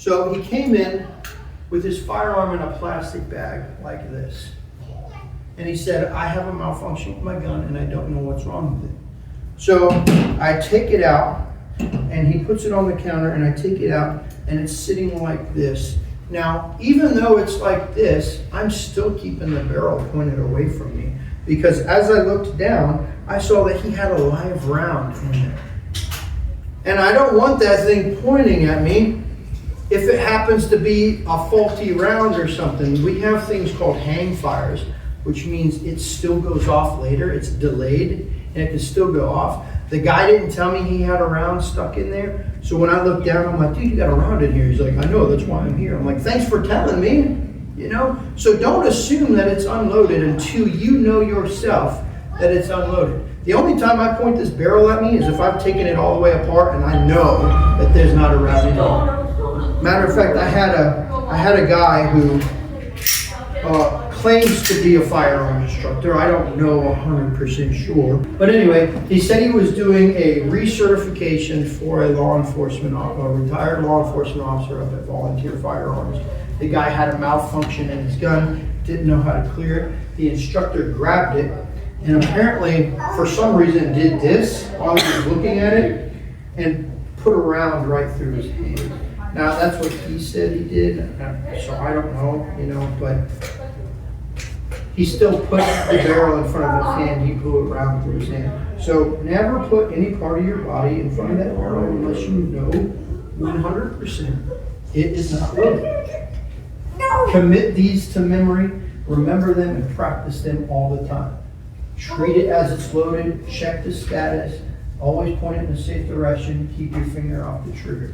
So he came in with his firearm in a plastic bag like this. And he said, I have a malfunction with my gun and I don't know what's wrong with it. So I take it out and he puts it on the counter and I take it out and it's sitting like this. Now, even though it's like this, I'm still keeping the barrel pointed away from me because as I looked down, I saw that he had a live round in there. And I don't want that thing pointing at me if it happens to be a faulty round or something. We have things called hang fires, which means it still goes off later. It's delayed and it can still go off. The guy didn't tell me he had a round stuck in there. So when I looked down, I'm like, dude, you got a round in here. He's like, I know, that's why I'm here. I'm like, thanks for telling me, you know? So don't assume that it's unloaded until you know yourself that it's unloaded. The only time I point this barrel at me is if I've taken it all the way apart and I know that there's not a round in it. Matter of fact, I had a guy who claims to be a firearm instructor. I don't know 100% sure. But anyway, he said he was doing a recertification for a retired law enforcement officer up at Volunteer Firearms. The guy had a malfunction in his gun, didn't know how to clear it. The instructor grabbed it and apparently, for some reason, did this while he was looking at it and put a round right through his hand. Now, that's what he said he did, so I don't know, you know, but he still put the barrel in front of his hand, he blew it around through his hand. So never put any part of your body in front of that barrel unless you know 100% it is not loaded. Commit these to memory, remember them, and practice them all the time. Treat it as it's loaded, check the status, always point it in a safe direction, keep your finger off the trigger.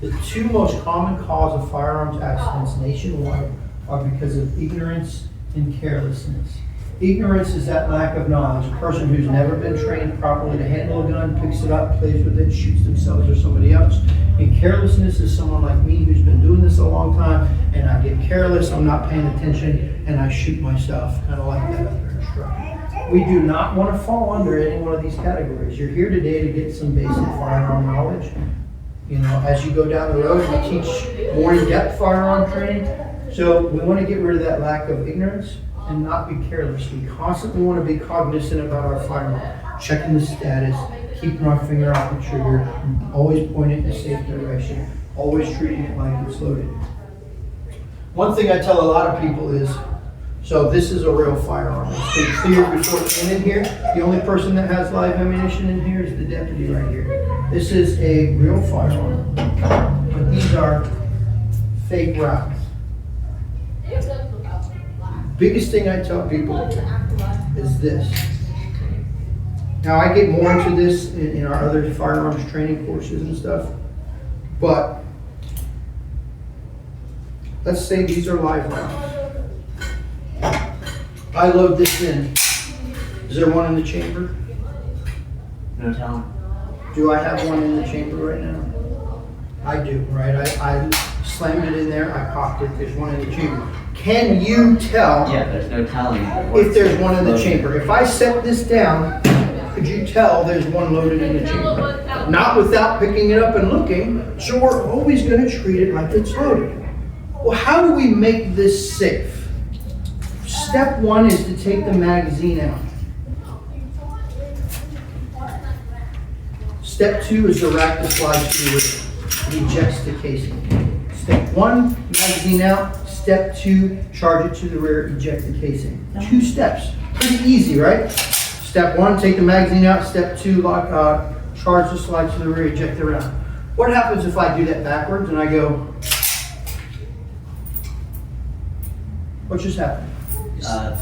The two most common causes of firearms accidents nationwide are because of ignorance and carelessness. Ignorance is that lack of knowledge. A person who's never been trained properly to handle a gun, picks it up, plays with it, shoots themselves or somebody else. And carelessness is someone like me who's been doing this a long time, and I get careless, I'm not paying attention, and I shoot myself, kind of like that other instructor. We do not want to fall under any one of these categories. You're here today to get some basic firearm knowledge. You know, as you go down the road, we teach more in-depth firearm training. So we want to get rid of that lack of ignorance and not be careless. We constantly want to be cognizant about our firearm, checking the status, keeping our finger off the trigger, always point it in a safe direction, always treating it like it's loaded. One thing I tell a lot of people is, so this is a real firearm. It's been cleared before it came in here. The only person that has live ammunition in here is the deputy right here. This is a real firearm, but these are fake rounds. Biggest thing I tell people is this. Now I get more into this in our other firearms training courses and stuff, but let's say these are live rounds. I load this in. Is there one in the chamber? No telling. Do I have one in the chamber right now? I do, right? I slammed it in there, I cocked it, there's one in the chamber. Can you tell? Yeah, there's no telling. If there's one in the chamber. If I set this down, could you tell there's one loaded in the chamber? Not without picking it up and looking, so we're always going to treat it like it's loaded. Well, how do we make this safe? Step one is to take the magazine out. Step two is to rack the slide to the rear. It ejects the casing. Step one, magazine out. Step two, charge it to the rear, eject the casing. 2 steps. Pretty easy, right? Step one, take the magazine out. Step two, charge the slide to the rear, eject the round. What happens if I do that backwards and I go, what just happened?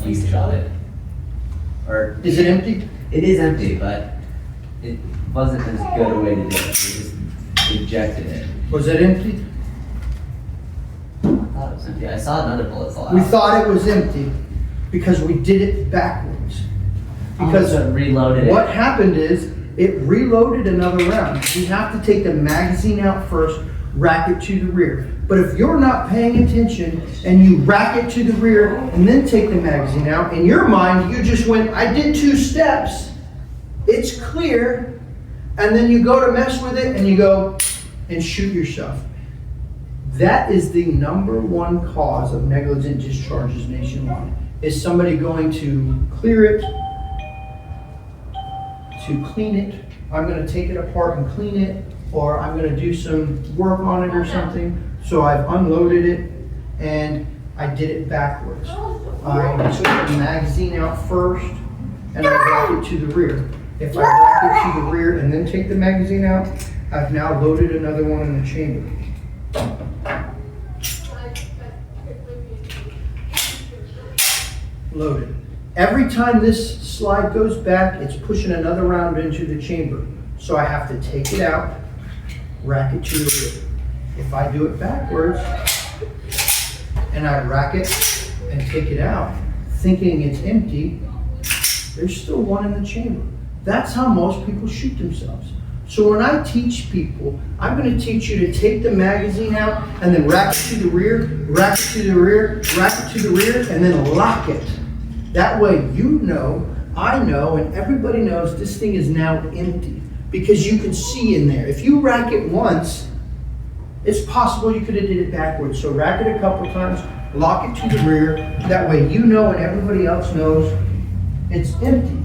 You shot it. Or Is it empty? it is empty, but it wasn't as good a way to do it. We just ejected it. Was it empty? I thought it was empty. I saw another bullet fall out. We thought it was empty because we did it backwards. Because it reloaded what it. happened is it reloaded another round. We have to take the magazine out first, rack it to the rear. But if you're not paying attention and you rack it to the rear and then take the magazine out, in your mind you just went, I did 2 steps, it's clear, and then you go to mess with it and you go and shoot yourself. That is the number one cause of negligent discharges nationwide. Is somebody going to clear it, to clean it? I'm going to take it apart and clean it, or I'm going to do some work on it or something. So I've unloaded it and I did it backwards. I took the magazine out first and I rack it to the rear. If I rack it to the rear and then take the magazine out, I've now loaded another one in the chamber. Loaded. Every time this slide goes back, it's pushing another round into the chamber. So I have to take it out, rack it to the rear. If I do it backwards, and I rack it and take it out, thinking it's empty, there's still one in the chamber. That's how most people shoot themselves. So when I teach people, I'm going to teach you to take the magazine out and then rack it to the rear, rack it to the rear, rack it to the rear, and then lock it. That way you know, I know, and everybody knows this thing is now empty because you can see in there. If you rack it once, it's possible you could have did it backwards. So rack it a couple times, lock it to the rear. That way you know and everybody else knows it's empty.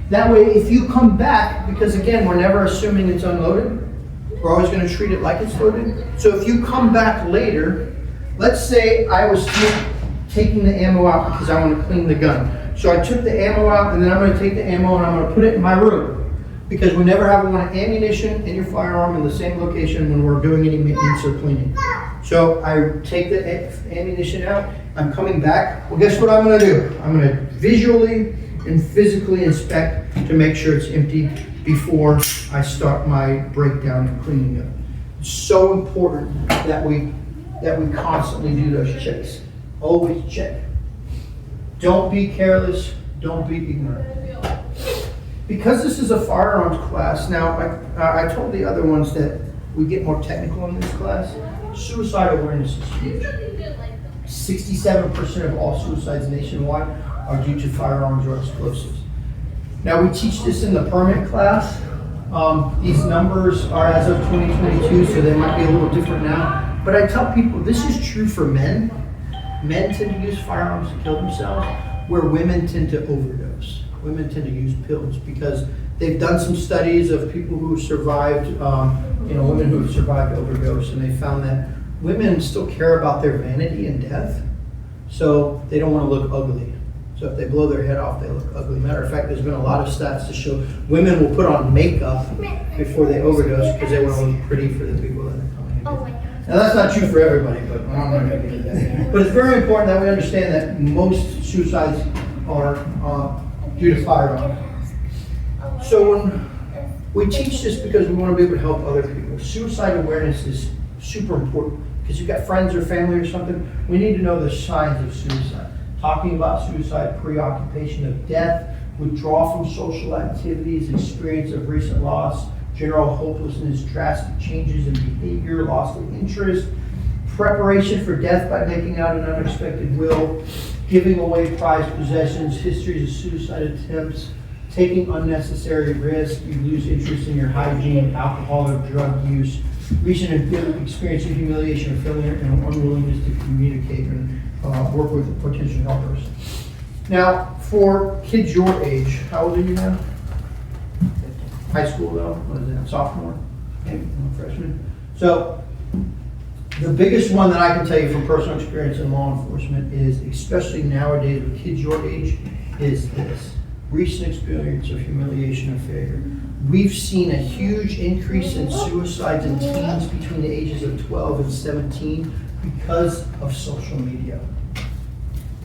That way if you come back, because again, we're never assuming it's unloaded. We're always going to treat it like it's loaded. So if you come back later, let's say I was taking the ammo out because I want to clean the gun. So I took the ammo out and then I'm going to take the ammo and I'm going to put it in my room. Because we never have one ammunition and your firearm in the same location when we're doing any maintenance or cleaning. So I take the ammunition out, I'm coming back. Well, guess what I'm going to do? I'm going to visually and physically inspect to make sure it's empty before I start my breakdown and cleaning up. It's so important that we constantly do those checks. Always check. Don't be careless. Don't be ignorant. Because this is a firearms class, now I told the other ones that we get more technical in this class. Suicide awareness is huge. 67% of all suicides nationwide are due to firearms or explosives. Now we teach this in the permit class. These numbers are as of 2022, so they might be a little different now. But I tell people this is true for men. Men tend to use firearms to kill themselves, where women tend to overdose. Women tend to use pills because they've done some studies of people who survived, women who have survived overdose, and they found that women still care about their vanity and death, so they don't want to look ugly. So if they blow their head off, they look ugly. Matter of fact, there's been a lot of stats to show women will put on makeup before they overdose because they want to look pretty for the people that are coming in. Now that's not true for everybody, but I'm not going to get into that. But it's very important that we understand that most suicides are due to firearms. So when we teach this because we want to be able to help other people. Suicide awareness is super important because you've got friends or family or something. We need to know the signs of suicide. Talking about suicide, preoccupation of death, withdrawal from social activities, experience of recent loss, general hopelessness, drastic changes in behavior, loss of interest, preparation for death by making out an unexpected will, giving away prized possessions, histories of suicide attempts, taking unnecessary risks, you lose interest in your hygiene, alcohol or drug use, recent experience of humiliation or failure, and unwillingness to communicate and work with potential helpers. Now, for kids your age, how old are you now? High school though? What is that, sophomore? Maybe, freshman? So, the biggest one that I can tell you from personal experience in law enforcement is, especially nowadays with kids your age, is this. Recent experience of humiliation or failure. We've seen a huge increase in suicides in teens between the ages of 12 and 17 because of social media.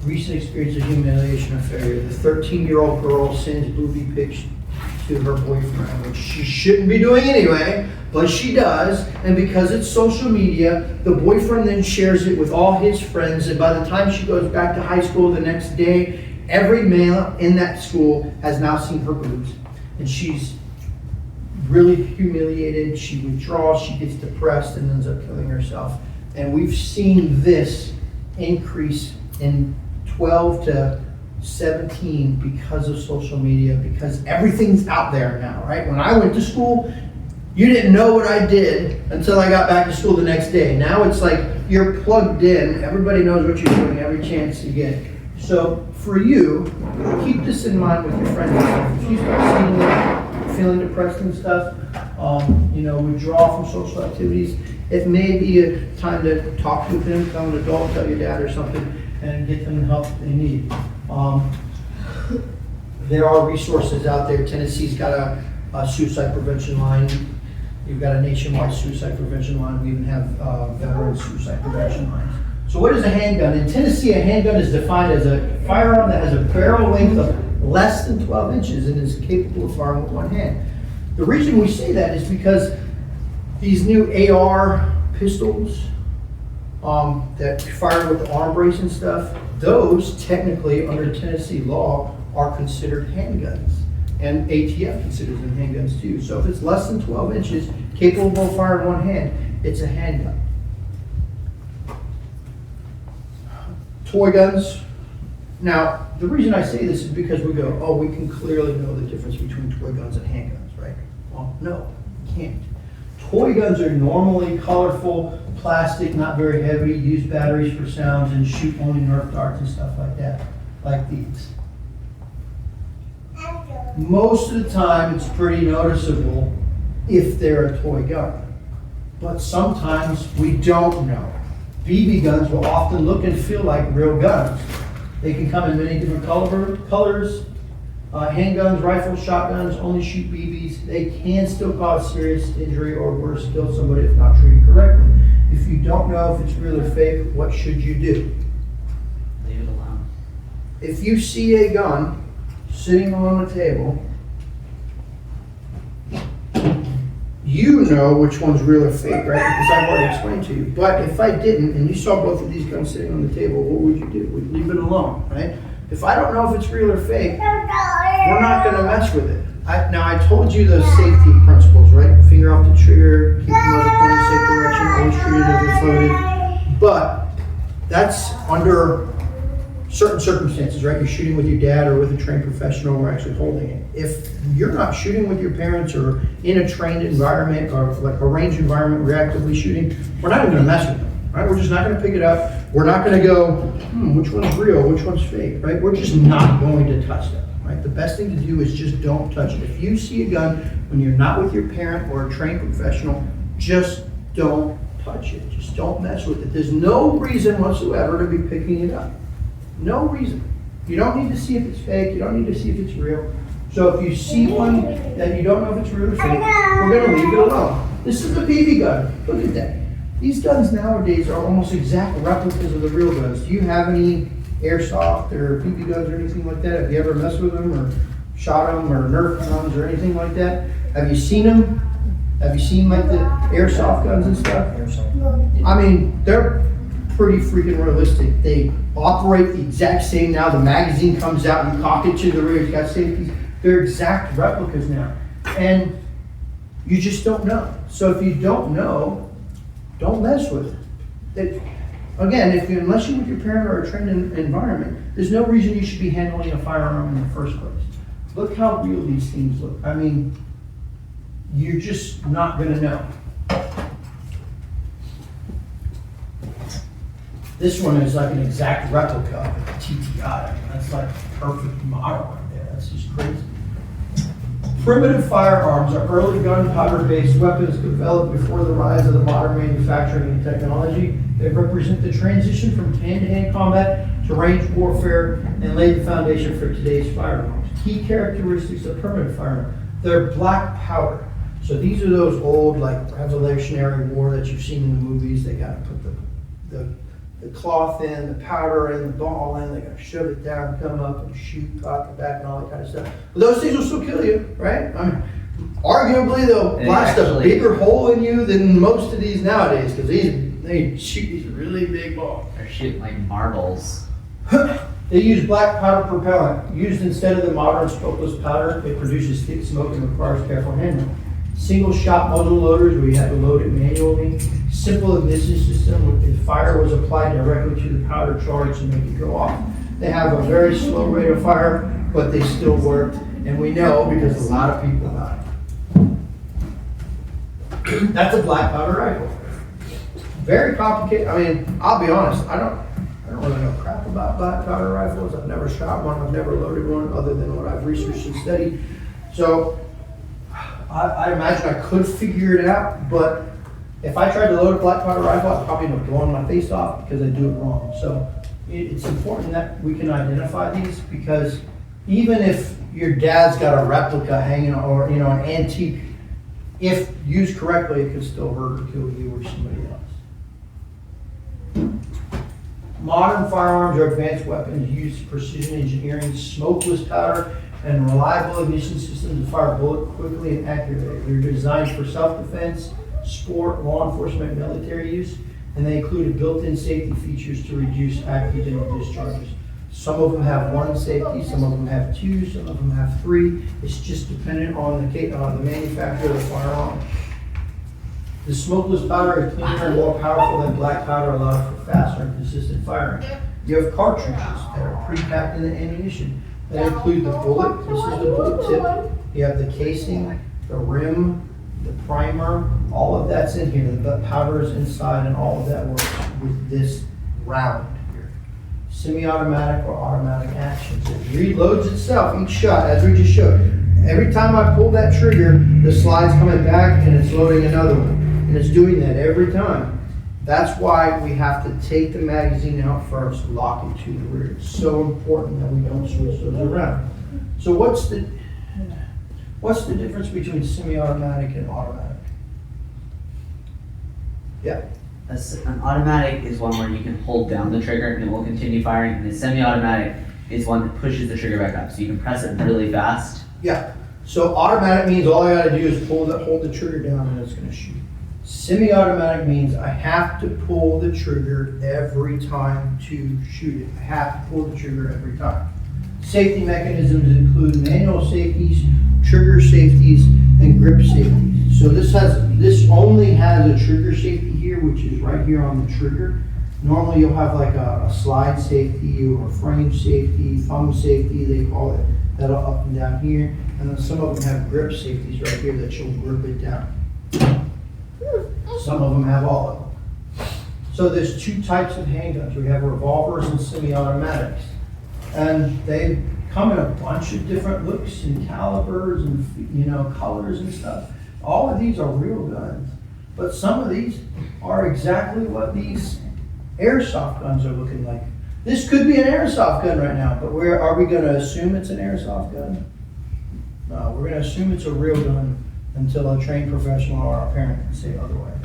Recent experience of humiliation or failure. The 13-year-old girl sends booby pics to her boyfriend, which she shouldn't be doing anyway, but she does, and because it's social media, the boyfriend then shares it with all his friends, and by the time she goes back to high school the next day, every male in that school has now seen her boobs, and she's really humiliated, she withdraws, she gets depressed, and ends up killing herself. And we've seen this increase in 12 to 17 because of social media, because everything's out there now, right? When I went to school, You didn't know what I did until I got back to school the next day. Now it's like you're plugged in. Everybody knows what you're doing every chance you get. So for you, keep this in mind with your friends. If you start feeling depressed and stuff, withdraw from social activities, it may be a time to talk to them, tell an adult, tell your dad or something, and get them the help they need. There are resources out there. Tennessee's got a suicide prevention line. You've got a nationwide suicide prevention line. We even have veteran suicide prevention lines. So what is a handgun? In Tennessee, a handgun is defined as a firearm that has a barrel length of less than 12 inches and is capable of firing with one hand. The reason we say that is because these new AR pistols that fire with the arm brace and stuff, those technically under Tennessee law are considered handguns. And ATF considers them handguns too. So if it's less than 12 inches, capable of firing one hand, it's a handgun. Toy guns. Now, the reason I say this is because we go, oh, we can clearly know the difference between toy guns and handguns, right? Well, no, you can't. Toy guns are normally colorful, plastic, not very heavy, use batteries for sounds, and shoot only Nerf darts and stuff like that, like these. Most of the time, it's pretty noticeable if they're a toy gun. But sometimes we don't know. BB guns will often look and feel like real guns. They can come in many different colors. Handguns, rifles, shotguns only shoot BBs. They can still cause serious injury or worse, kill somebody if not treated correctly. If you don't know if it's real or fake, what should you do? Leave it alone. If you see a gun sitting on the table, you know which one's real or fake, right? Because I've already explained to you. But if I didn't, and you saw both of these guns sitting on the table, what would you do? We'd leave it alone, right? If I don't know if it's real or fake, we're not going to mess with it. Now, I told you those safety principles, right? Finger off the trigger, keep the muzzle pointing in safe direction, always treat it as it's loaded. But that's under certain circumstances, right? You're shooting with your dad or with a trained professional, we're actually holding it. If you're not shooting with your parents or in a trained environment or like a range environment, reactively shooting, we're not even gonna mess with them, right? We're just not gonna pick it up. We're not gonna go, which one's real, which one's fake, right? We're just not going to touch them, right? The best thing to do is just don't touch it. If you see a gun when you're not with your parent or a trained professional, just don't touch it. Just don't mess with it. There's no reason whatsoever to be picking it up. No reason. You don't need to see if it's fake. You don't need to see if it's real. So if you see one that you don't know if it's real or fake, we're going to leave it alone. This is the BB gun. Look at that. These guns nowadays are almost exact replicas of the real guns. Do you have any airsoft or BB guns or anything like that? Have you ever messed with them or shot them or Nerf guns or anything like that? Have you seen them? Have you seen like the airsoft guns and stuff? I mean, they're pretty freaking realistic. They operate the exact same now. The magazine comes out, you cock it to the rear, it's got safeties. They're exact replicas now. And you just don't know. So if you don't know, don't mess with it. Again, unless you're with your parent or a trained environment, there's no reason you should be handling a firearm in the first place. Look how real these things look. I mean, you're just not gonna know. This one is like an exact replica of a TTI. I mean, that's like a perfect model right there. That's just crazy. Primitive firearms are early gunpowder-based weapons developed before the rise of the modern manufacturing and technology. They represent the transition from hand-to-hand combat to range warfare and laid the foundation for today's firearms. Key characteristics of primitive firearms: they're black powder. So these are those old, like Revolutionary War that you've seen in the movies. They got to put the cloth in, the powder in, the ball in, they gotta shove it down, come up and shoot, cock it back and all that kind of stuff. But those things will still kill you, right? I mean, arguably they'll blast a bigger hole in you than most of these nowadays, because they shoot these really big balls. They're shooting like marbles. They use black powder propellant. Used instead of the modern smokeless powder, it produces thick smoke and requires careful handling. Single shot muzzle loaders where you have to load it manually. Simple ignition system, if fire was applied directly to the powder charge to make it go off. They have a very slow rate of fire, but they still work. And we know because a lot of people die. That's a black powder rifle. Very complicated. I mean, I'll be honest, I don't really know crap about black powder rifles. I've never shot one, I've never loaded one other than what I've researched and studied. So I imagine I could figure it out, but if I tried to load a black powder rifle, I'd probably end up blowing my face off because I do it wrong. So it's important that we can identify these, because even if your dad's got a replica hanging or, you know, an antique, if used correctly, it could still hurt or kill you or somebody else. Modern firearms or advanced weapons use precision engineering, smokeless powder, and reliable ignition systems to fire a bullet quickly and accurately. They're designed for self-defense, sport, law enforcement, military use, and they include built-in safety features to reduce accidental discharges. Some of them have one safety, some of them have two, some of them have three. It's just dependent on the manufacturer of the firearm. The smokeless powder is cleaner and more powerful than black powder, allowing for faster and consistent firing. You have cartridges that are pre-packed in the ammunition. That include the bullet. This is the bullet tip. You have the casing, the rim, the primer. All of that's in here. The powder is inside, and all of that works with this round here. Semi-automatic or automatic actions. It reloads itself each shot, as we just showed. Every time I pull that trigger, the slide's coming back and it's loading another one. And it's doing that every time. That's why we have to take the magazine out first, lock it to the rear. It's so important that we don't switch those around. So what's the difference between semi-automatic and automatic? Yeah. An automatic is one where you can hold down the trigger and it will continue firing, and a semi-automatic is one that pushes the trigger back up, so you can press it really fast. Yeah. So automatic means all I got to do is hold the trigger down and it's going to shoot. Semi-automatic means I have to pull the trigger every time to shoot it. I have to pull the trigger every time. Safety mechanisms include manual safeties, trigger safeties, and grip safeties. So this only has a trigger safety here, which is right here on the trigger. Normally you'll have like a slide safety or a frame safety, thumb safety, they call it, that'll up and down here. And then some of them have grip safeties right here that you'll grip it down. Some of them have all of them. So there's two types of handguns. We have revolvers and semi-automatics. And they come in a bunch of different looks and calibers and, you know, colors and stuff. All of these are real guns. But some of these are exactly what these airsoft guns are looking like. This could be an airsoft gun right now, but are we going to assume it's an airsoft gun? No, we're going to assume it's a real gun until a trained professional or our parent can say otherwise.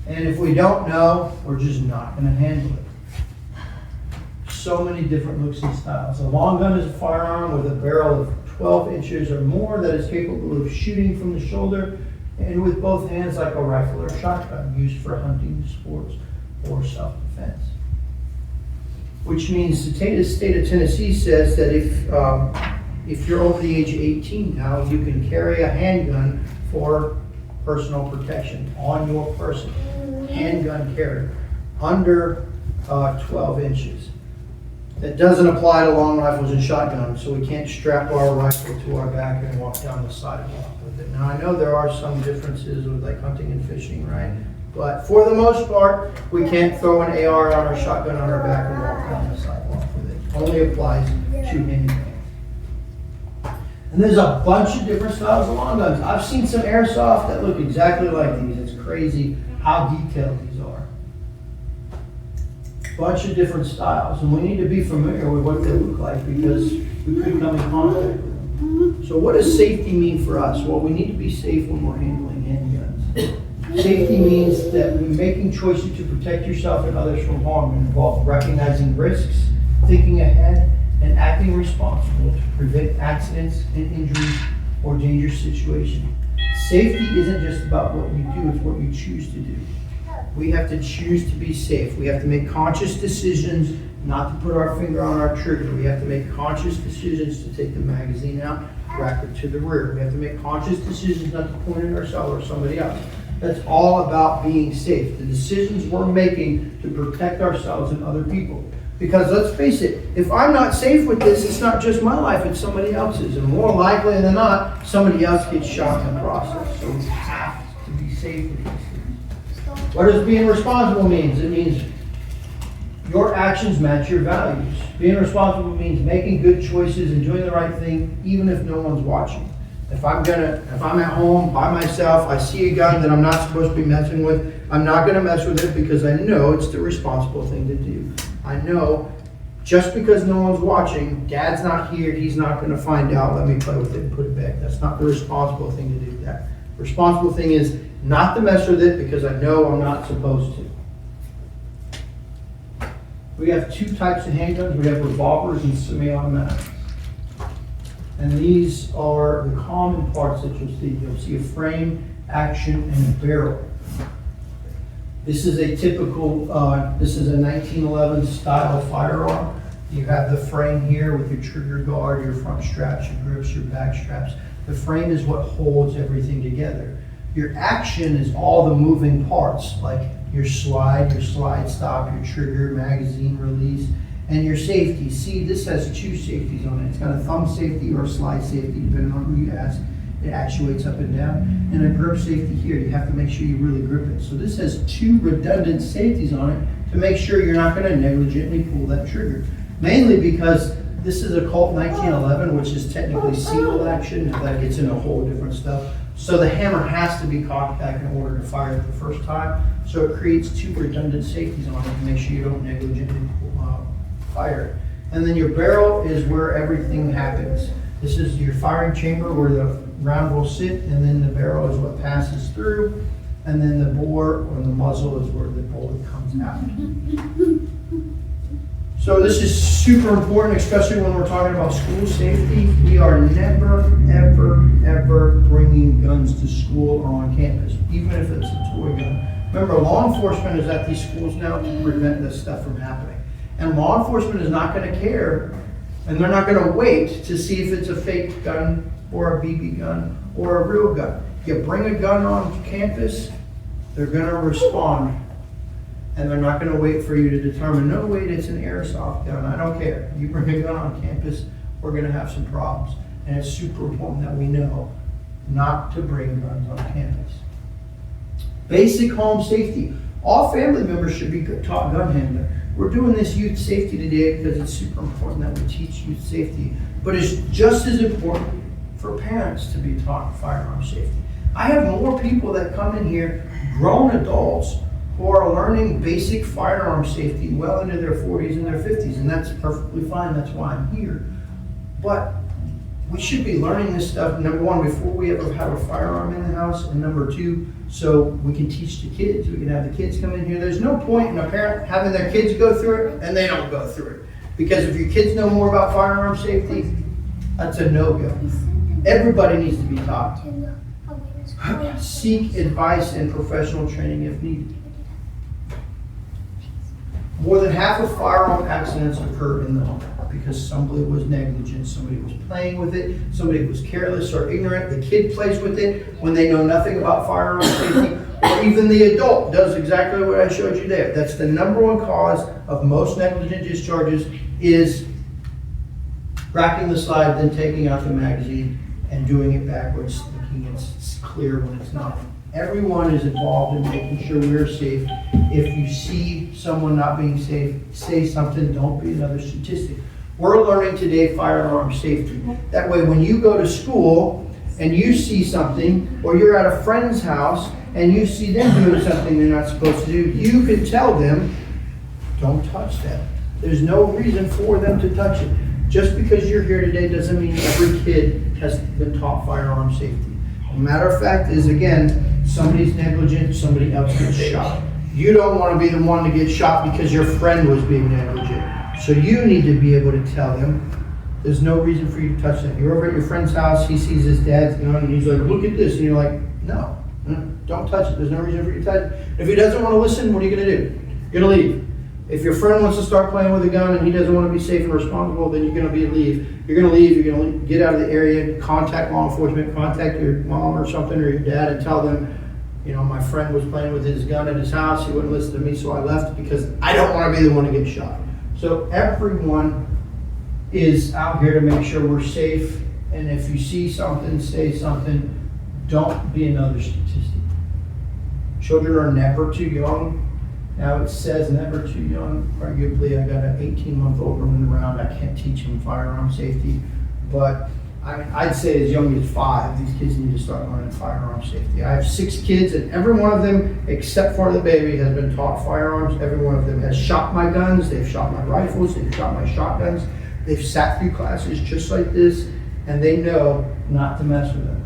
And if we don't know, we're just not going to handle it. So many different looks and styles. A long gun is a firearm with a barrel of 12 inches or more that is capable of shooting from the shoulder and with both hands like a rifle or shotgun, used for hunting, sports, or self-defense. Which means the state of Tennessee says that if you're over the age of 18 now, you can carry a handgun for personal protection on your person. Handgun carry under 12 inches. That doesn't apply to long rifles and shotguns, so we can't strap our rifle to our back and walk down the sidewalk with it. Now I know there are some differences with like hunting and fishing, right? But for the most part, we can't throw an AR on our shotgun on our back and walk down the sidewalk with it. Only applies to handguns. And there's a bunch of different styles of long guns. I've seen some airsoft that look exactly like these. It's crazy how detailed these are. Bunch of different styles, and we need to be familiar with what they look like because we could come in contact with them. So what does safety mean for us? Well, we need to be safe when we're handling handguns. Safety means that when making choices to protect yourself and others from harm involve recognizing risks, thinking ahead, and acting responsible to prevent accidents and injuries or dangerous situations. Safety isn't just about what you do, it's what you choose to do. We have to choose to be safe. We have to make conscious decisions not to put our finger on our trigger. We have to make conscious decisions to take the magazine out, rack it to the rear. We have to make conscious decisions not to point at ourselves or somebody else. That's all about being safe. The decisions we're making to protect ourselves and other people. Because let's face it, if I'm not safe with this, it's not just my life, it's somebody else's. And more likely than not, somebody else gets shot in the process. So we have to be safe. safety. What does being responsible means? It means your actions match your values. Being responsible means making good choices and doing the right thing even if no one's watching. If I'm at home by myself, I see a gun that I'm not supposed to be messing with, I'm not gonna mess with it because I know it's the responsible thing to do. I know just because no one's watching, Dad's not here, he's not gonna find out, let me play with it and put it back. That's not the responsible thing to do. That responsible thing is not to mess with it because I know I'm not supposed to. We have two types of handguns. We have revolvers and semi-automatics. And these are the common parts that you'll see. You'll see a frame, action, and a barrel. This is a typical, this is a 1911 style firearm. You have the frame here with your trigger guard, your front straps, your grips, your back straps. The frame is what holds everything together. Your action is all the moving parts, like your slide stop, your trigger, magazine release, and your safety. See, this has two safeties on it. It's got a thumb safety or a slide safety, depending on who you ask. It actuates up and down. And a grip safety here. You have to make sure you really grip it. So this has two redundant safeties on it to make sure you're not going to negligently pull that trigger. Mainly because this is a Colt 1911, which is technically single action, and that gets into a whole different stuff. So the hammer has to be cocked back in order to fire it the first time. So it creates two redundant safeties on it to make sure you don't negligently fire it. And then your barrel is where everything happens. This is your firing chamber where the round will sit, and then the barrel is what passes through, and then the bore or the muzzle is where the bullet comes out. So this is super important, especially when we're talking about school safety. We are never, ever, ever bringing guns to school or on campus, even if it's a toy gun. Remember, law enforcement is at these schools now to prevent this stuff from happening. And law enforcement is not going to care, and they're not going to wait to see if it's a fake gun or a BB gun or a real gun. You bring a gun on campus, they're going to respond. And they're not going to wait for you to determine, no, wait, it's an airsoft gun. I don't care. You bring a gun on campus, we're going to have some problems. And it's super important that we know not to bring guns on campus. Basic home safety. All family members should be taught gun handling. We're doing this youth safety today because it's super important that we teach youth safety. But it's just as important for parents to be taught firearm safety. I have more people that come in here, grown adults, who are learning basic firearm safety well into their 40s and their 50s, and that's perfectly fine. That's why I'm here. But we should be learning this stuff, number one, before we ever have a firearm in the house, and number two, so we can teach the kids. We can have the kids come in here. There's no point in a parent having their kids go through it and they don't go through it. Because if your kids know more about firearm safety, that's a no-go. Everybody needs to be taught. Seek advice and professional training if needed. More than half of firearm accidents occur in the home because somebody was negligent, somebody was playing with it, somebody was careless or ignorant. The kid plays with it when they know nothing about firearm safety, or even the adult does exactly what I showed you there. That's the number one cause of most negligent discharges is cracking the slide, then taking out the magazine and doing it backwards, thinking it's clear when it's not. Everyone is involved in making sure we're safe. If you see someone not being safe, say something, don't be another statistic. We're learning today firearm safety. That way when you go to school and you see something, or you're at a friend's house and you see them doing something they're not supposed to do, you can tell them, don't touch that. There's no reason for them to touch it. Just because you're here today doesn't mean every kid has been taught firearm safety. A matter of fact is, again, somebody's negligent, somebody else gets shot. You don't want to be the one to get shot because your friend was being negligent. So you need to be able to tell them, there's no reason for you to touch that. You're over at your friend's house, he sees his dad's gun, and he's like, look at this. And you're like, no, don't touch it. There's no reason for you to touch it. If he doesn't want to listen, what are you going to do? You're going to leave. If your friend wants to start playing with a gun and he doesn't want to be safe and responsible, then you're going to leave. You're going to leave, you're going to get out of the area, contact law enforcement, contact your mom or something or your dad and tell them, you know, my friend was playing with his gun at his house, he wouldn't listen to me, so I left because I don't want to be the one to get shot. So everyone is out here to make sure we're safe, and if you see something, say something. Don't be another statistic. Children are never too young. Now, it says never too young. Arguably, I got an 18-month-old running around. I can't teach him firearm safety, but I'd say as young as 5, these kids need to start learning firearm safety. I have 6 kids, and every one of them, except for the baby, has been taught firearms. Every one of them has shot my guns, they've shot my rifles, they've shot my shotguns. They've sat through classes just like this, and they know not to mess with them.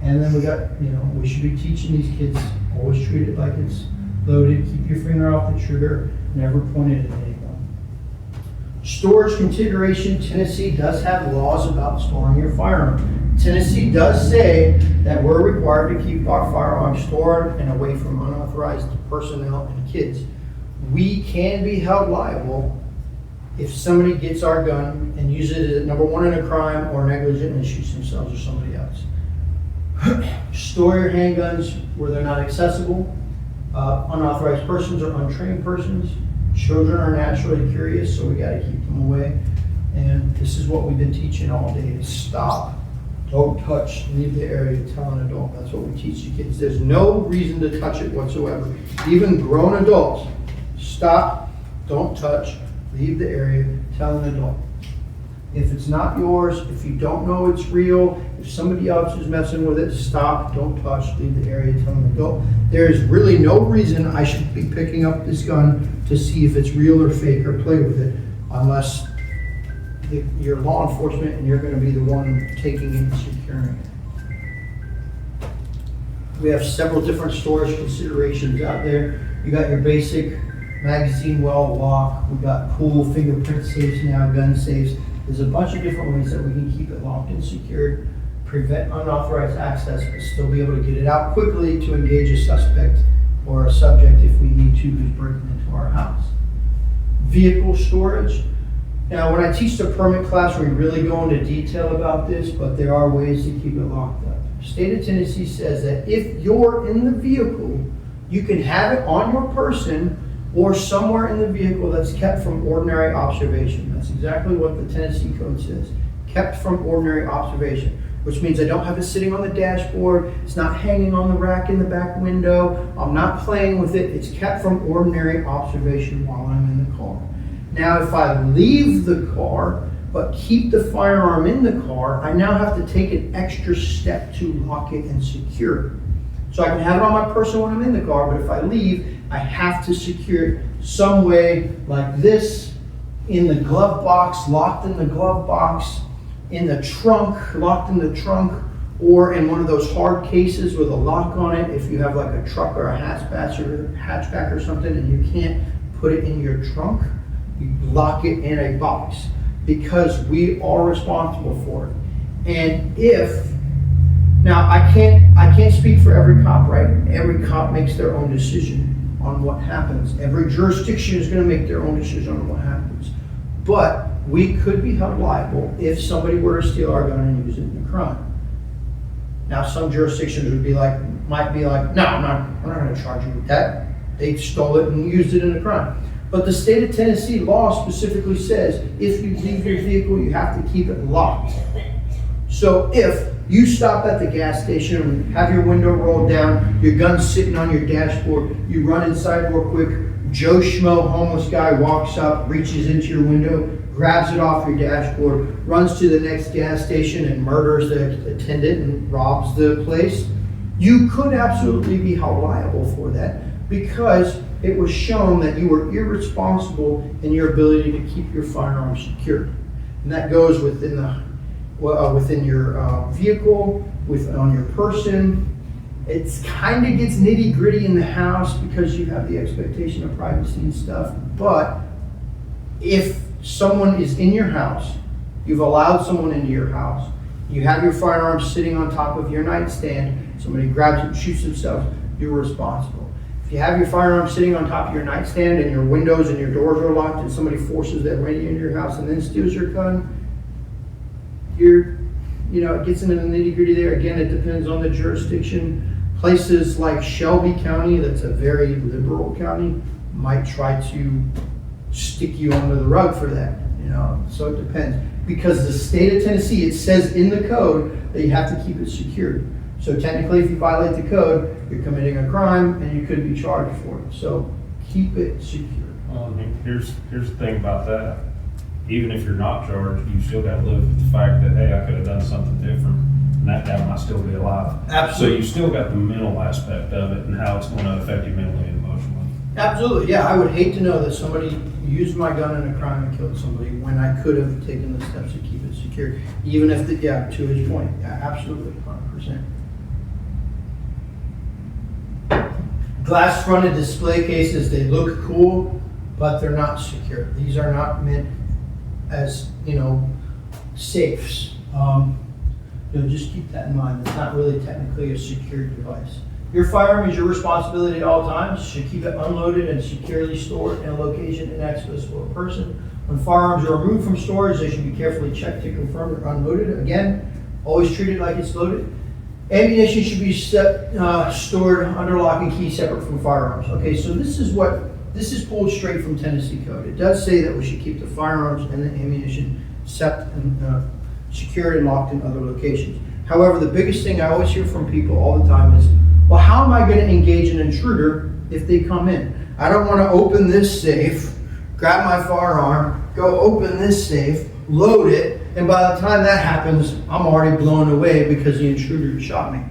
And then we got, we should be teaching these kids, always treat it like it's loaded, keep your finger off the trigger, never point it at anyone. Storage consideration, Tennessee does have laws about storing your firearm. Tennessee does say that we're required to keep our firearms stored and away from unauthorized personnel and kids. We can be held liable if somebody gets our gun and uses it, number one, in a crime or negligent and shoots themselves or somebody else. Store your handguns where they're not accessible. Unauthorized persons or untrained persons. Children are naturally curious, so we got to keep them away. And this is what we've been teaching all day: stop, don't touch, leave the area, tell an adult. That's what we teach the kids. There's no reason to touch it whatsoever. Even grown adults, stop, don't touch, leave the area, tell an adult. If it's not yours, if you don't know it's real, if somebody else is messing with it, stop, don't touch, leave the area, tell an adult. There is really no reason I should be picking up this gun to see if it's real or fake or play with it, unless you're law enforcement and you're going to be the one taking it and securing it. We have several different storage considerations out there. You got your basic magazine well lock. We got cool fingerprint safes now, gun safes. There's a bunch of different ways that we can keep it locked and secured, prevent unauthorized access, but still be able to get it out quickly to engage a suspect or a subject if we need to who's breaking into our house. Vehicle storage. Now, when I teach the permit class, we really go into detail about this, but there are ways to keep it locked up. The state of Tennessee says that if you're in the vehicle, you can have it on your person or somewhere in the vehicle that's kept from ordinary observation. That's exactly what the Tennessee code says. Kept from ordinary observation, which means I don't have it sitting on the dashboard, it's not hanging on the rack in the back window, I'm not playing with it, it's kept from ordinary observation while I'm in the car. Now, if I leave the car, but keep the firearm in the car, I now have to take an extra step to lock it and secure it. So I can have it on my person when I'm in the car, but if I leave, I have to secure it some way like this, in the glove box, locked in the glove box, in the trunk, locked in the trunk, or in one of those hard cases with a lock on it. If you have like a truck or a hatchback or something and you can't put it in your trunk, you lock it in a box because we are responsible for it. And now I can't speak for every cop, right? Every cop makes their own decision on what happens. Every jurisdiction is going to make their own decision on what happens. But we could be held liable if somebody were to steal our gun and use it in a crime. Now, some jurisdictions might be like, no, we're not going to charge you with that. They stole it and used it in a crime. But the state of Tennessee law specifically says if you leave your vehicle, you have to keep it locked. So if you stop at the gas station and have your window rolled down, your gun's sitting on your dashboard, you run inside real quick, Joe Schmo, homeless guy, walks up, reaches into your window, grabs it off your dashboard, runs to the next gas station and murders the attendant and robs the place, you could absolutely be held liable for that because it was shown that you were irresponsible in your ability to keep your firearm secured. And that goes within your vehicle, on your person. It kind of gets nitty gritty in the house because you have the expectation of privacy and stuff. But if someone is in your house, you've allowed someone into your house, you have your firearm sitting on top of your nightstand, somebody grabs it and shoots themselves, you're responsible. If you have your firearm sitting on top of your nightstand and your windows and your doors are locked and somebody forces their way into your house and then steals your gun, it gets into the nitty gritty there. Again, it depends on the jurisdiction. Places like Shelby County, that's a very liberal county, might try to stick you under the rug for that. So it depends. Because the state of Tennessee, it says in the code that you have to keep it secured. So technically, if you violate the code, you're committing a crime and you could be charged for it. So keep it secure. Well, I mean, here's the thing about that. Even if you're not charged, you still gotta live with the fact that, hey, I could have done something different, and that guy might still be alive. Absolutely. So you still got the mental aspect of it and how it's gonna affect you mentally and emotionally. Absolutely, yeah. I would hate to know that somebody used my gun in a crime and killed somebody when I could have taken the steps to keep it secure. Even if, to his point, yeah, absolutely, 100%. Glass fronted display cases, they look cool, but they're not secure. These are not meant as, safes. Just keep that in mind. It's not really technically a secured device. Your firearm is your responsibility at all times. You should keep it unloaded and securely stored in a location inaccessible to a person. When firearms are removed from storage, they should be carefully checked to confirm they're unloaded. Again, always treat it like it's loaded. Ammunition should be stored under lock and key separate from firearms. Okay, so this is pulled straight from Tennessee code. It does say that we should keep the firearms and the ammunition secured and locked in other locations. However, the biggest thing I always hear from people all the time is, well, how am I going to engage an intruder if they come in? I don't want to open this safe, grab my firearm, go open this safe, load it, and by the time that happens, I'm already blown away because the intruder shot me.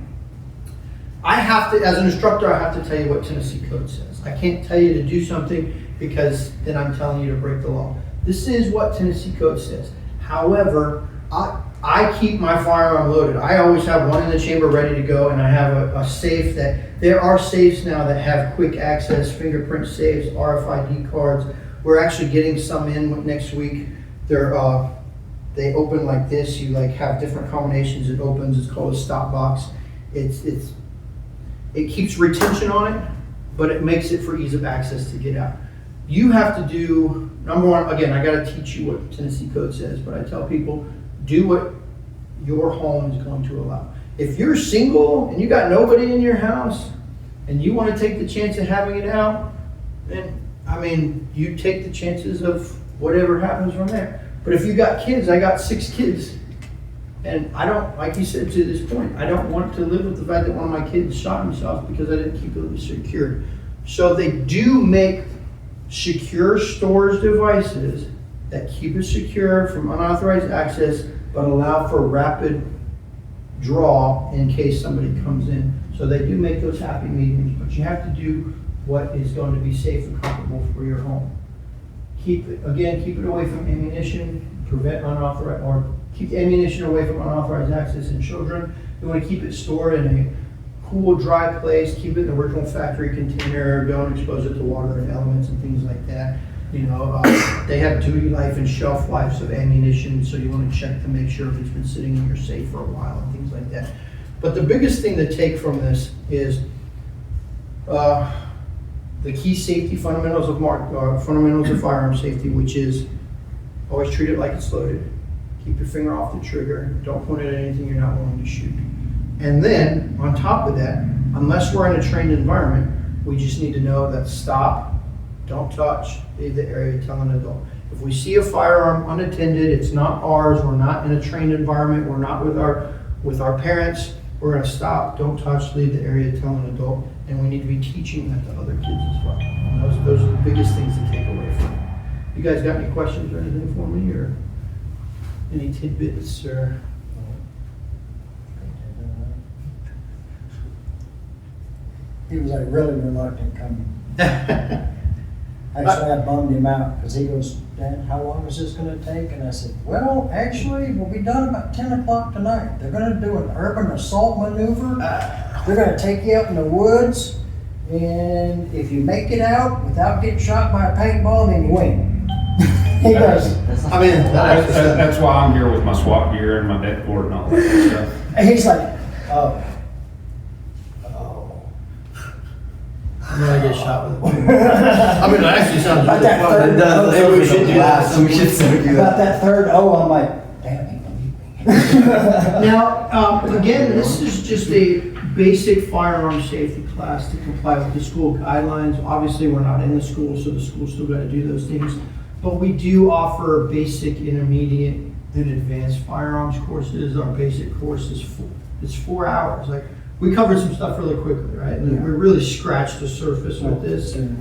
I have to, as an instructor, I have to tell you what Tennessee code says. I can't tell you to do something because then I'm telling you to break the law. This is what Tennessee code says. However, I keep my firearm loaded. I always have one in the chamber ready to go, and I have a safe there are safes now that have quick access, fingerprint safes, RFID cards. We're actually getting some in next week. They open like this. You have different combinations. It opens. It's called a stop box. It keeps retention on it, but it makes it for ease of access to get out. You have to do, number one, again, I got to teach you what Tennessee code says, but I tell people, do what your home is going to allow. If you're single and you got nobody in your house and you want to take the chance of having it out, then, you take the chances of whatever happens from there. But if you got kids, I got 6 kids. And I don't, like you said to this point, I don't want to live with the fact that one of my kids shot himself because I didn't keep it secured. So they do make secure storage devices that keep it secure from unauthorized access, but allow for rapid draw in case somebody comes in. So they do make those happy mediums, but you have to do what is going to be safe and comfortable for your home. Keep it away from ammunition, prevent unauthorized, or keep the ammunition away from unauthorized access in children. You want to keep it stored in a cool, dry place, keep it in the original factory container, don't expose it to water and elements and things like that. They have duty life and shelf lives of ammunition, so you want to check to make sure if it's been sitting in your safe for a while and things like that. But the biggest thing to take from this is the key safety fundamentals of firearm safety, which is always treat it like it's loaded. Keep your finger off the trigger. Don't point it at anything you're not willing to shoot. And then, on top of that, unless we're in a trained environment, we just need to know that stop, don't touch, leave the area, tell an adult. If we see a firearm unattended, it's not ours, we're not in a trained environment, we're not with our parents, we're gonna stop, don't touch, leave the area, tell an adult, and we need to be teaching that to other kids as well. And those are the biggest things to take away from it. You guys got any questions or anything for me, or any tidbits, or? He was really reluctant coming. Actually, I bummed him out because he goes, Dad, how long is this going to take? And I said, well, actually, we'll be done about 10 o'clock tonight. They're going to do an urban assault maneuver. They're going to take you out in the woods. And if you make it out without getting shot by a paintball, then you win. He goes, That's why I'm here with my SWAT gear and my deck board and all that stuff. and he's like, oh. I'm gonna get shot with it. It actually sounds About really that fun. third- Maybe we should do that. We should so do About that. that third I'm like, damn, he believed me. Now, again, this is just a basic firearm safety class to comply with the school guidelines. Obviously, we're not in the school, so the school's still got to do those things. But we do offer basic, intermediate, and advanced firearms courses. Our basic course is 4 hours. Like, we covered some stuff really quickly, right? And Yeah. we really scratched the surface with this. And,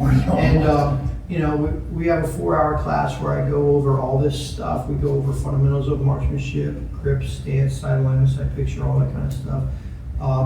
you know, we have a 4-hour class where I go over all this stuff. We go over fundamentals of marksmanship, grip, stance, sight alignment, sight picture, all that kind of stuff.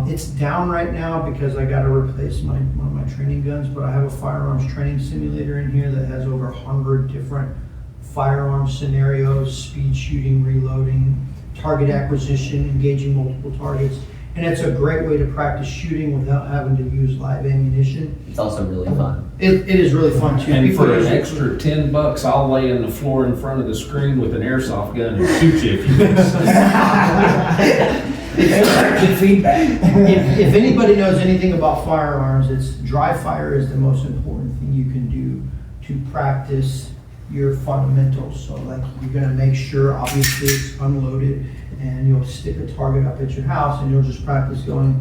It's down right now because I got to replace one of my training guns, but I have a firearms training simulator in here that has over 100 different firearm scenarios, speed shooting, reloading, target acquisition, engaging multiple targets. And it's a great way to practice shooting without having to use live ammunition. It's also really fun. It is really fun too. And People for an use it- extra $10, I'll lay on the floor in front of the screen with an airsoft gun and shoot you if you miss. Good feedback. If anybody knows anything about firearms, it's dry fire is the most important thing you can do to practice your fundamentals. So like you're gonna make sure obviously it's unloaded and you'll stick a target up at your house and you'll just practice going.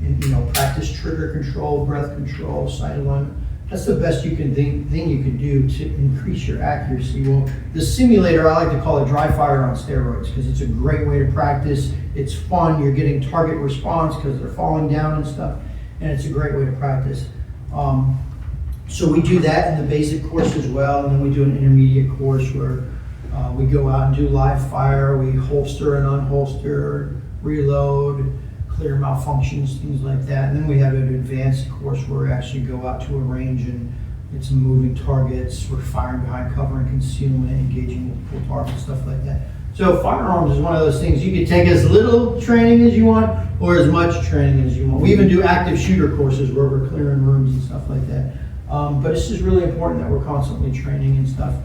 And, you know, practice trigger control, breath control, sight alignment. That's the best thing you can do to increase your accuracy. Well, the simulator, I like to call it dry fire on steroids because it's a great way to practice. It's fun. You're getting target response because they're falling down and stuff, and it's a great way to practice. So we do that in the basic course as well, and then we do an intermediate course where we go out and do live fire. We holster and unholster, reload, clear malfunctions, things like that. And then we have an advanced course where we actually go out to a range and it's moving targets, we're firing behind cover and concealment, engaging multiple targets, stuff like that. So firearms is one of those things you can take as little training as you want or as much training as you want. We even do active shooter courses where we're clearing rooms and stuff like that. But it's just really important that we're constantly training and stuff.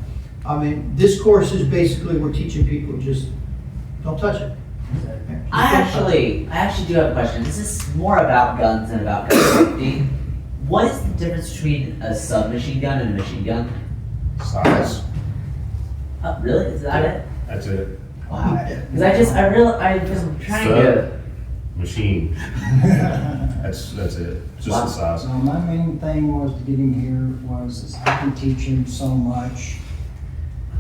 I mean, this course is basically we're teaching people just don't touch it. I actually do have a question. This is more about guns than about gun safety. What is the difference between a submachine gun and a machine gun? Size. Really? Is that it? That's it. Wow. Because I was trying to. Machine. That's it. Just Wow. the size. So my main thing was to get him here was I can teach him so much.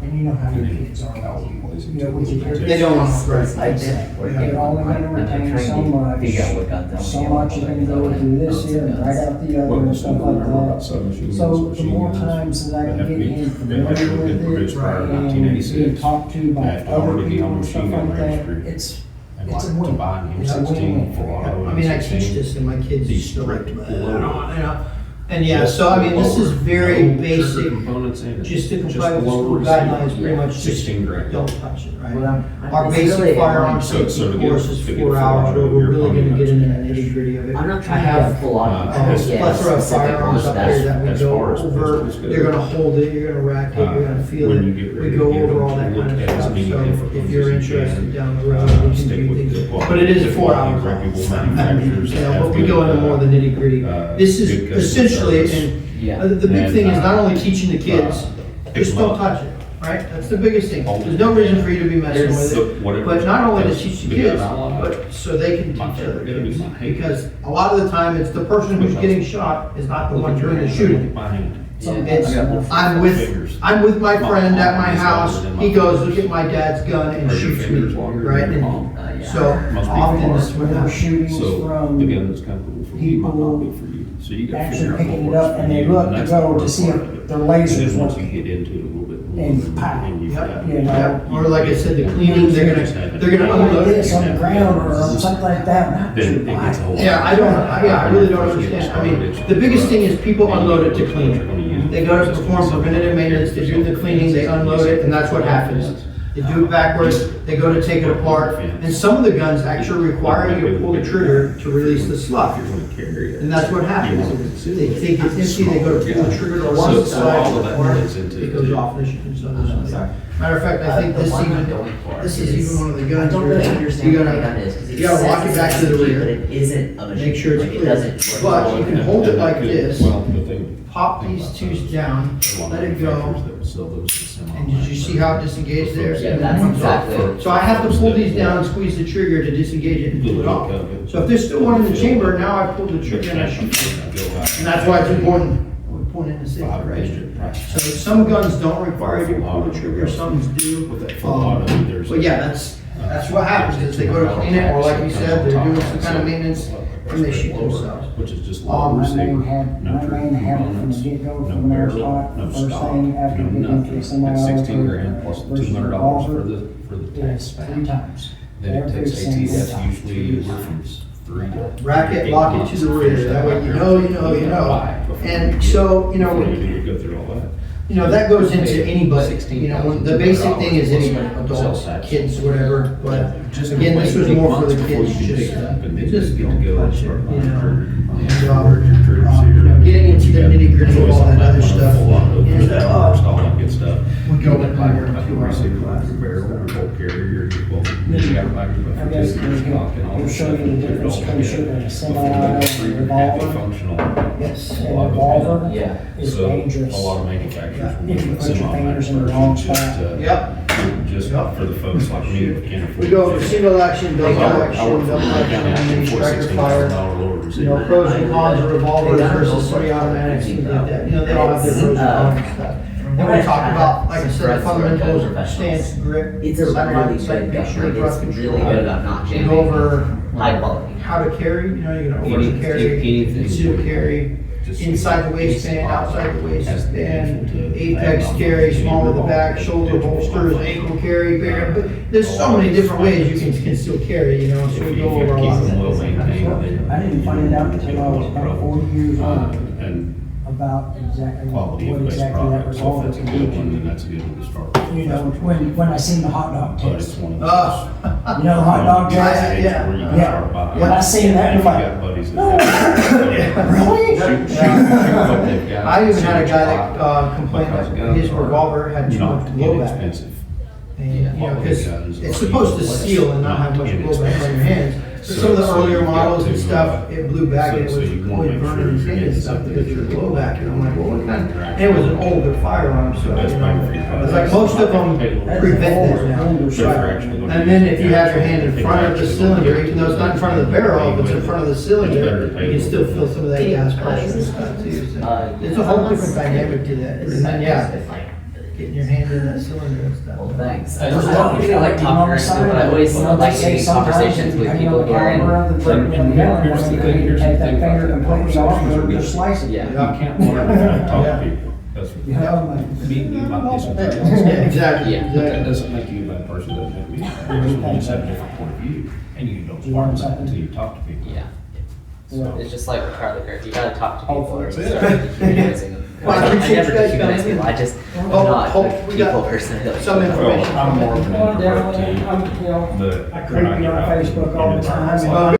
And you know how your kids are. You know, with your They don't want to I did. They're only gonna retain so much. Figure out what guns I So want much to is get. gonna go through this here and right out the other and stuff like that. So the more times that I can get him familiar with it and being talked to by other people and stuff like that, it's And It's a like to win. buy an It's a win-win. M16 for auto I mean, I M16. teach this and my kids These still like, strict you loaded. know. And yeah, so I mean, this is very basic, just to comply with the school guidelines, pretty much just 16 grand. don't touch it, right? Well, Our it's basic really- firearm So- safety so to get- course is to get 4 a hours, full where auto, we're you're really gonna probably get into the gonna nitty gritty of it. I'm not I trying to get a have full on. a plethora of firearms up there that we as go far as over, pistols go. you're gonna hold it, you're gonna rack it, you're gonna feel when it. you get We ready go to give over them all that to kind of look at as stuff, many so different if ones you're as you interested can. down the road, we can Stick do with things. the But it is a 4 hour reputable class. manufacturers that Yeah, have but we good, go into more of the nitty gritty. This is good customer essentially, service. and Yeah. the big And, thing is not only teaching the kids, pick just them don't up. touch it, right? That's the biggest thing. Hold There's it. no reason for you to be messing There's- with it. Whatever. But not only to That's teach the the kids, gun I like. but so they can My teach other favorite gun is kids. my hand. Because a lot of the time, it's the person who's getting shot is not the Look one at your doing the hand, shooting. look at my hand. It's, Yeah. I'm with my friend at my house, he goes, look at my dad's gun and Are your shoots fingers me, longer right? than your And palm? Yeah. so Most people often are. this is what when we're happens. shootings So the from gun that's comfortable for me might not be for you. So you gotta actually figure out picking what it works up for and they you. look And to that's the go to worst see part if of it. their And lasers then once you working. get into it a little bit more. And pop. you've Yep. got- You know, Yeah, or like I said, the cleaning, they're gonna like unload this it. on the ground or something like that. Not Then too it gets a whole. Yeah, I really don't understand. I mean, the biggest thing is people unload it to clean it. They go to perform preventative maintenance, they do the cleaning, they unload it, and that's what happens. They do it backwards, they go to take it apart, and some of the guns actually require you to pull the trigger to release the slug. If you're gonna carry it. And that's what happens. They take it empty, they go to pull the trigger to So- one so side, all of that or goes into it goes it. off and it shoots on the Oh, other sorry. side. Matter of fact, I think The this one I'm even, going for this is even one of the I guns don't where really understand you what that gotta, gun is, because you gotta walk it back to the but rear, it isn't a machine. make sure it's Like, clear. It doesn't work. But you can hold it like this, Well, the thing. pop these twos down, let it go, and did you see how it disengaged there? Yeah, that's exactly. So I have to pull these down and squeeze the trigger to disengage it and pull it off. So if there's still one in the chamber, now I pull the trigger and I shoot it. And that's why it's important, we point in the safe direction. So some guns don't require you to pull the trigger, some do. With that full auto, there's. But yeah, that's That's what happens, is they go to clean it, or like you said, they're doing some kind of maintenance, and they shoot themselves. Which is just Oh, low my receiver, main had, no my main had it from the components, get-go, no from when I was barrel, taught, no first stock, thing after no getting into nothing. the semi-auto. It's 16 grand plus versus $200 revolver for the is tax. 3 times. Then it Every takes single ATF time. usually anywhere from 3 to. Bracket, 8 lock it months to the rear, that way you know. And so, Before you go through all that. that goes into anybody, the basic thing is any adults, kids, whatever, but again, this was more for the kids, just don't touch it, and, getting into the nitty gritty of all that other stuff. All that good stuff. We go in there Like to a our receiver, class. like a barrel, or a bolt carrier, well, you got like I guess he'll show you the difference between shooting a semi-auto and a revolver. Functional. Yes. And a revolver Yeah. is So, dangerous. a lot of manufacturers will If you put put your semi-automatic fingers in the wrong versions spot. Yep, just Yep. for the folks like me that can't afford. we go over to- single action, double I work action, for double action, and striker fire. $16,000 receiver. Pros and cons of revolvers versus semi-automatics, things like that, they all have their pros and cons and stuff. Then we talk about, like I said, the fundamentals, stance, grip, It's a sight, really sight good gun, picture, like, thrust it's control. really good about not We jamming. go over High quality. how to carry, you're gonna Any- over carry, anything. conceal carry, Just- inside the waistband, outside the Has the waistband, potential to- apex carry, small in the back, shoulder holsters, ankle carry, bigger, but there's so many different ways you can still carry, so we go over a lot of Well that. maintained, I didn't find out until I was about 40 years old and about exactly quality what of based exactly that product, so if revolver that's a can good do. one, then that's a good one to start with. When I seen the hot dog But it's test. one of Oh. those. You know the hot dog Yeah, test? yeah. Where you can Yeah. start buying. When I seen that, If I'm you like, got buddies "No." that have- Really? Shoot Yeah. what they've got. I even had a guy Because that complained that his guns are revolver had too much not blowback. inexpensive. And, because Guns it's are supposed to even seal and not have much blowback on your hands. But some of the earlier models and stuff, it blew back and it was always burning his hand and stuff because of the blowback. And I'm like, well, what kind of, and it was an older firearm, so, it's like most of them prevent that now. And then if you have your hand in front of the cylinder, even though it's not in front of the barrel, if it's in front of the cylinder, you can still feel some of that gas pressure and stuff too. So it's a whole different dynamic to that. And then, yeah, getting your hand in that cylinder and stuff. Well, thanks. I I don't usually like talking to people, but I always like having conversations with people carrying. Here's the thing, here's the Take that thing finger about completely off conversations are and good. just slice it. Yeah. You can't learn how to talk Yeah. to people. That's what. Yeah. Me might be something else. Yeah, exactly, Yeah. But that exactly. doesn't make you a bad person, doesn't make me a bad person. We just have a different point of view, and you don't spark that until you talk to people. Yeah. So- It's just like with Carly Kirk. You gotta talk to people Hopefully. or you That's start it. dehumanizing them. Well, I I appreciate never you guys dehumanize coming in. people. I just, I'm Oh, not hope a we got people person. I feel like some people- information. Well, I'm more of an Well, introvert definitely, too. I'm, But I when creep get you on out Facebook all the into time. environments Well,